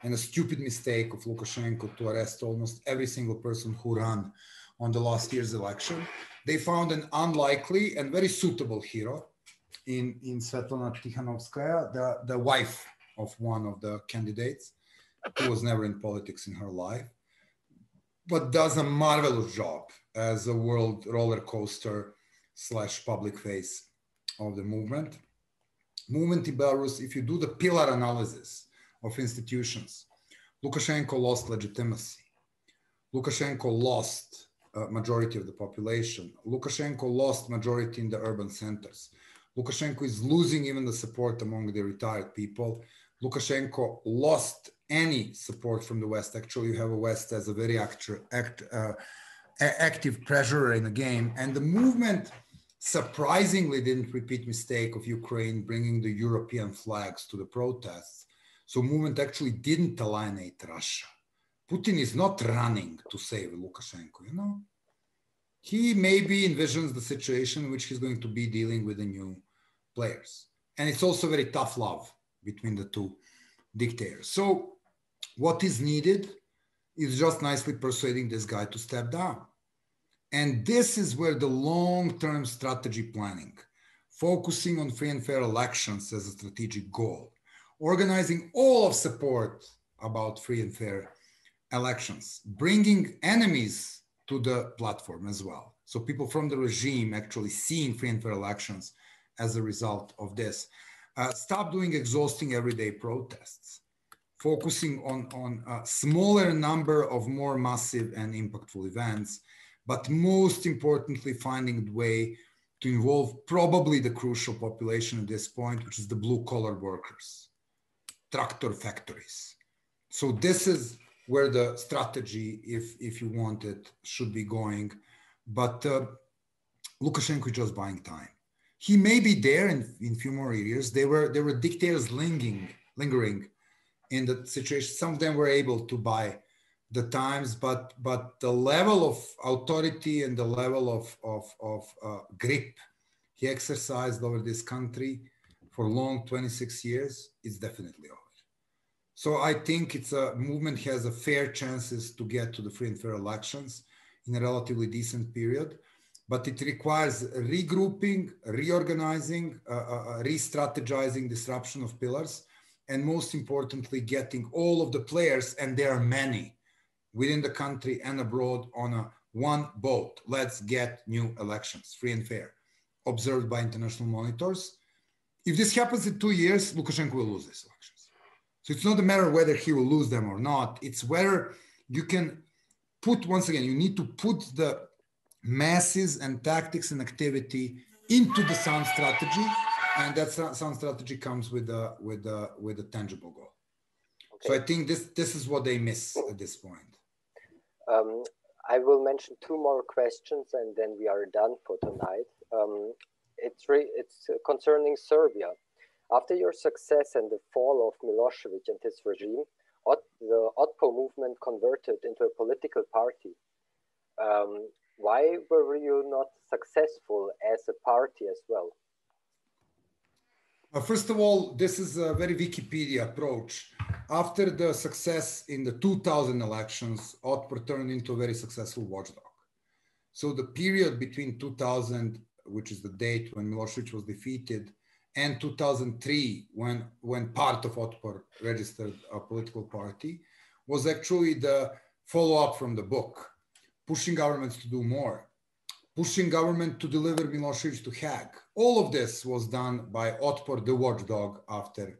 and a stupid mistake of Lukashenko to arrest almost every single person who ran on the last year's election. They found an unlikely and very suitable hero in Svetlana Tikhanovskaya, the wife of one of the candidates, who was never in politics in her life, but does a marvelous job as a world roller coaster / public face of the movement. Movement in Belarus, if you do the pillar analysis of institutions, Lukashenko lost legitimacy. Lukashenko lost majority of the population. Lukashenko lost majority in the urban centers. Lukashenko is losing even the support among the retired people. Lukashenko lost any support from the West. Actually, you have a West as a very active treasurer in the game. And the movement surprisingly didn't repeat mistake of Ukraine bringing the European flags to the protests. So movement actually didn't alienate Russia. Putin is not running to save Lukashenko, you know. He maybe envisions the situation in which he's going to be dealing with the new players. And it's also very tough love between the two dictators. So what is needed is just nicely persuading this guy to step down. And this is where the long-term strategy planning, focusing on free and fair elections as a strategic goal, organizing all of support about free and fair elections, bringing enemies to the platform as well. So people from the regime actually seeing free and fair elections as a result of this. Stop doing exhausting everyday protests, focusing on a smaller number of more massive and impactful events, but most importantly, finding a way to involve probably the crucial population at this point, which is the blue-collar workers, tractor factories. So this is where the strategy, if you want it, should be going. But Lukashenko is just buying time. He may be there in a few more years. There were dictators lingering in the situation. Some of them were able to buy the times, but the level of authority and the level of grip he exercised over this country for long 26 years is definitely over. So I think it's a movement has a fair chances to get to the free and fair elections in a relatively decent period, but it requires regrouping, reorganizing, re-strategizing disruption of pillars, and most importantly, getting all of the players, and there are many, within the country and abroad on a one boat. Let's get new elections, free and fair, observed by international monitors. If this happens in 2 years, Lukashenko will lose these elections. So it's not a matter of whether he will lose them or not. It's whether you can put, once again, you need to put the masses and tactics and activity into the sound strategy, and that sound strategy comes with a tangible goal. Okay. So I think this is what they miss at this point. I will mention two more questions and then we are done for tonight. It's concerning Serbia. After your success and the fall of Milosević and his regime, the Otpor movement converted into a political party. Why were you not successful as a party as well? First of all, this is a very Wikipedia approach. After the success in the 2000 elections, Otpor turned into a very successful watchdog. So the period between 2000, which is the date when Milosević was defeated, and 2003, when part of Otpor registered a political party, was actually the follow-up from the book, pushing governments to do more, pushing government to deliver Milosević to Hague. All of this was done by Otpor, the watchdog, after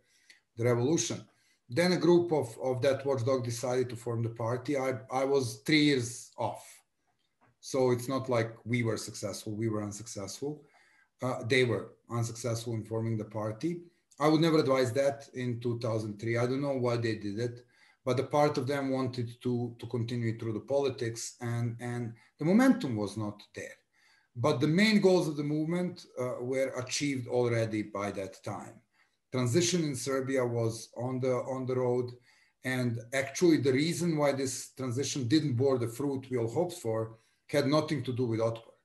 the revolution. Then a group of that watchdog decided to form the party. I was 3 years off. So it's not like we were successful, we were unsuccessful. They were unsuccessful in forming the party. I would never advise that in 2003. I don't know why they did it, but a part of them wanted to continue through the politics, and the momentum was not there. But the main goals of the movement were achieved already by that time. Transition in Serbia was on the road, and actually the reason why this transition didn't bear the fruit we all hoped for had nothing to do with Otpor.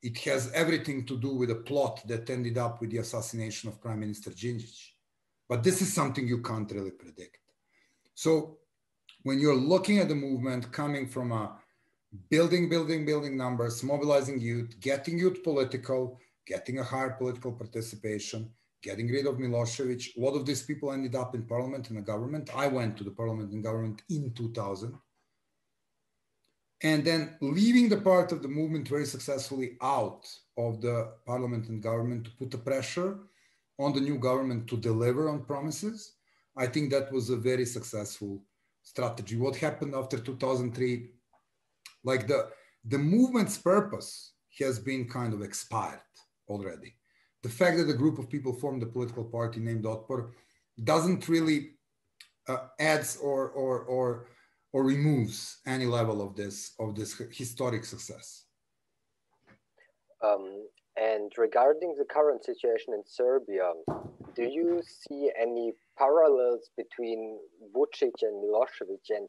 It has everything to do with a plot that ended up with the assassination of Prime Minister Đinđić. But this is something you can't really predict. So when you're looking at the movement coming from a building numbers, mobilizing youth, getting youth political, getting a higher political participation, getting rid of Milosević, a lot of these people ended up in parliament and the government. I went to the parliament and government in 2000. And then leaving the part of the movement very successfully out of the parliament and government to put the pressure on the new government to deliver on promises. I think that was a very successful strategy. What happened after 2003, like the movement's purpose has been kind of expired already. The fact that a group of people formed a political party named Otpor doesn't really adds or removes any level of this historic success. And regarding the current situation in Serbia, do you see any parallels between Vučić and Milosević, and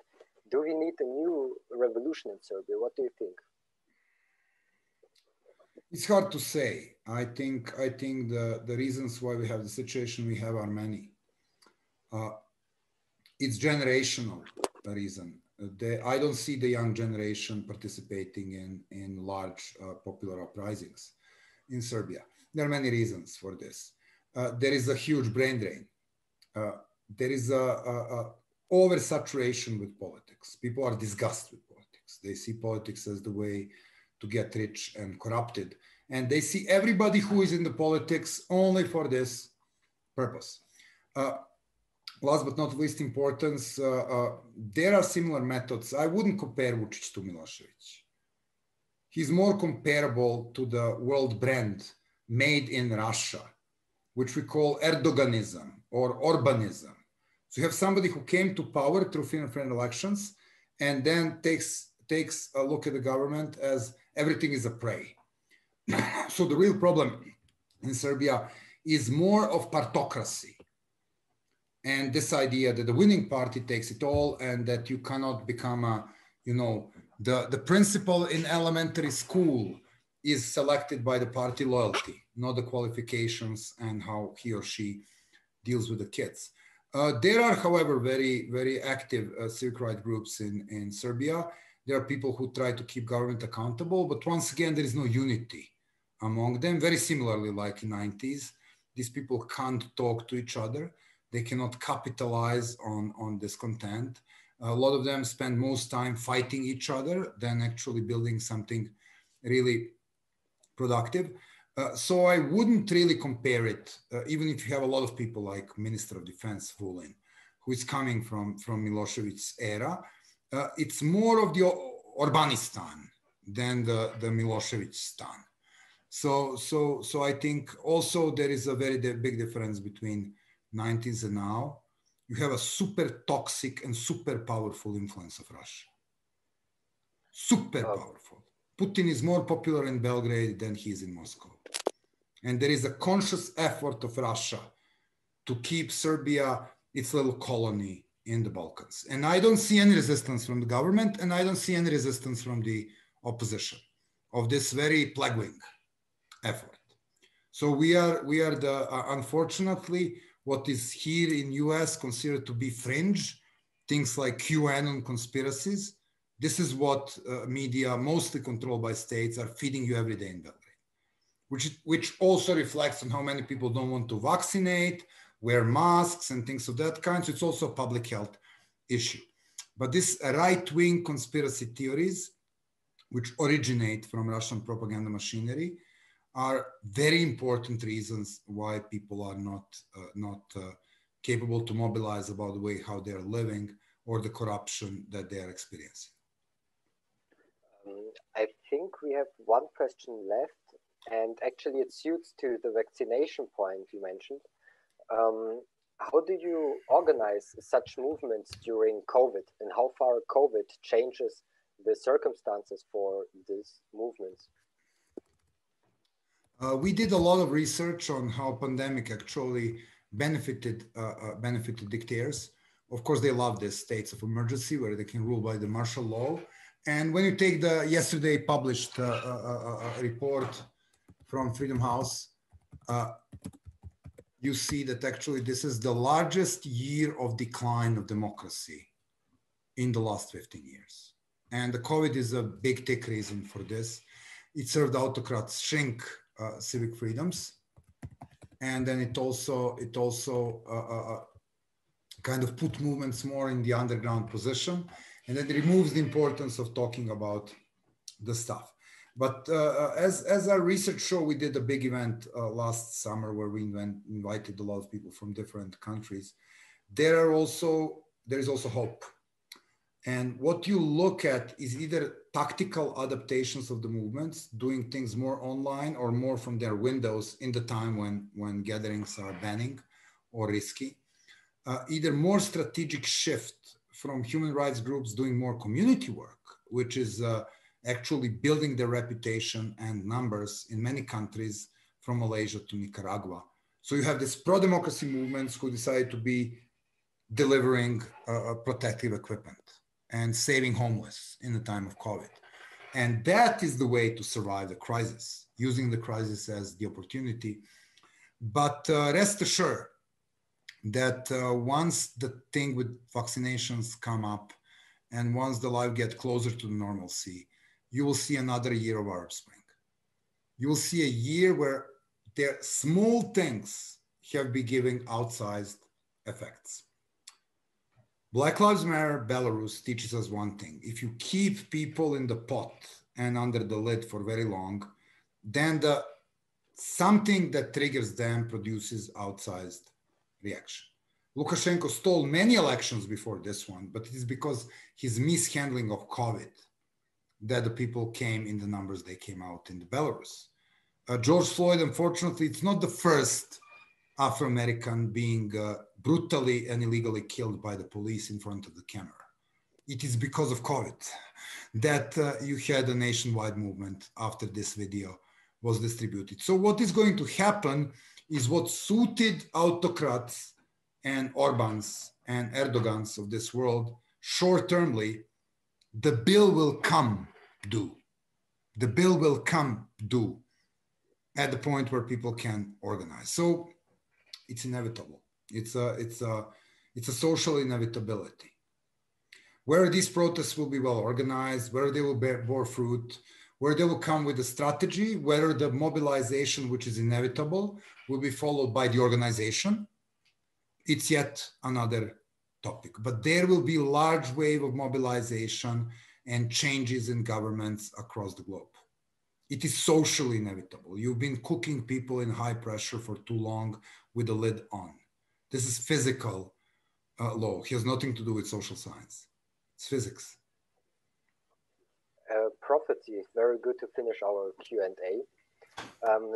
do we need a new revolution in Serbia? What do you think? It's hard to say. I think the reasons why we have the situation we have are many. It's generational reason. I don't see the young generation participating in large popular uprisings in Serbia. There are many reasons for this. There is a huge brain drain. There is a oversaturation with politics. People are disgusted with politics. They see politics as the way to get rich and corrupted. And they see everybody who is in the politics only for this purpose. Last but not least importance, there are similar methods. I wouldn't compare Vučić to Milosević. He's more comparable to the world brand made in Russia, which we call Erdoganism or Orbanism. So you have somebody who came to power through free and fair elections and then takes a look at the government as everything is a prey. So the real problem in Serbia is more of partocracy. And this idea that the winning party takes it all and that you cannot become the principal in elementary school is selected by the party loyalty, not the qualifications and how he or she deals with the kids. There are, however, very, very active civic rights groups in Serbia. There are people who try to keep government accountable, but once again, there is no unity among them. Very similarly, like in the 90s, these people can't talk to each other. They cannot capitalize on discontent. A lot of them spend most time fighting each other than actually building something really productive. So I wouldn't really compare it, even if you have a lot of people like Minister of Defense Vulin, who is coming from Milosevic's era. It's more of the Orbanistan than the Milosevic stan. So I think also there is a very big difference between 90s and now. You have a super toxic and super powerful influence of Russia. Super powerful. Putin is more popular in Belgrade than he is in Moscow. And there is a conscious effort of Russia to keep Serbia its little colony in the Balkans. And I don't see any resistance from the government, and I don't see any resistance from the opposition of this very plague-wing effort. So we are the, unfortunately, what is here in US considered to be fringe, things like QAnon conspiracies. This is what media, mostly controlled by states, are feeding you every day in Belgrade, which also reflects on how many people don't want to vaccinate, wear masks and things of that kind. So it's also a public health issue. But this right-wing conspiracy theories, which originate from Russian propaganda machinery, are very important reasons why people are not capable to mobilize about the way how they're living or the corruption that they are experiencing. I think we have one question left, and actually it suits to the vaccination point you mentioned. How do you organize such movements during COVID, and how far COVID changes the circumstances for these movements? We did a lot of research on how pandemic actually benefited dictators. Of course, they love this states of emergency where they can rule by the martial law. And when you take the yesterday published report from Freedom House, you see that actually this is the largest year of decline of democracy in the last 15 years. And the COVID is a big tick reason for this. It served autocrats shrink civic freedoms. And then it also kind of put movements more in the underground position. And then it removes the importance of talking about the stuff. But as our research show, we did a big event last summer where we invited a lot of people from different countries. There is also hope. And what you look at is either tactical adaptations of the movements, doing things more online or more from their windows in the time when gatherings are banning or risky. Either more strategic shift from human rights groups doing more community work, which is actually building their reputation and numbers in many countries from Malaysia to Nicaragua. So you have this pro-democracy movements who decide to be delivering protective equipment and saving homeless in the time of COVID. And that is the way to survive the crisis, using the crisis as the opportunity. But rest assured that once the thing with vaccinations come up and once the life gets closer to normalcy, you will see another year of Arab Spring. You will see a year where their small things have been giving outsized effects. Black Lives Matter Belarus teaches us one thing. If you keep people in the pot and under the lid for very long, then something that triggers them produces outsized reaction. Lukashenko stole many elections before this one, but it is because his mishandling of COVID that the people came in the numbers they came out in the Belarus. George Floyd, unfortunately, it's not the first Afro-American being brutally and illegally killed by the police in front of the camera. It is because of COVID that you had a nationwide movement after this video was distributed. So what is going to happen is what suited autocrats and Orbans and Erdogans of this world short-termly, the bill will come due. The bill will come due at the point where people can organize. So it's inevitable. It's a social inevitability. Where these protests will be well organized, where they will bear fruit, where they will come with a strategy, whether the mobilization, which is inevitable, will be followed by the organization. It's yet another topic. But there will be a large wave of mobilization and changes in governments across the globe. It is socially inevitable. You've been cooking people in high pressure for too long with the lid on. This is physical law. It has nothing to do with social science. It's physics. Prophecy, very good to finish our Q&A.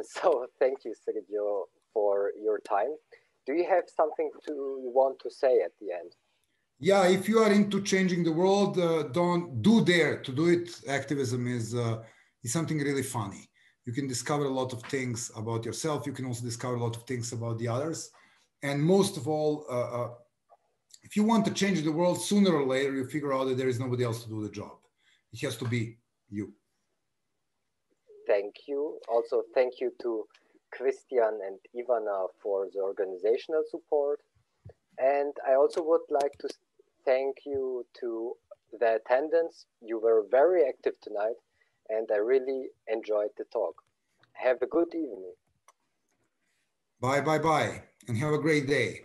So thank you, Sergio, for your time. Do you have something you want to say at the end? Yeah, if you are into changing the world, don't dare to do it. Activism is something really funny. You can discover a lot of things about yourself. You can also discover a lot of things about the others. And most of all, if you want to change the world, sooner or later, you figure out that there is nobody else to do the job. It has to be you. Thank you. Also, thank you to Christian and Ivana for the organizational support. And I also would like to thank you to the attendants. You were very active tonight, and I really enjoyed the talk. Have a good evening. Bye, bye, bye, and have a great day.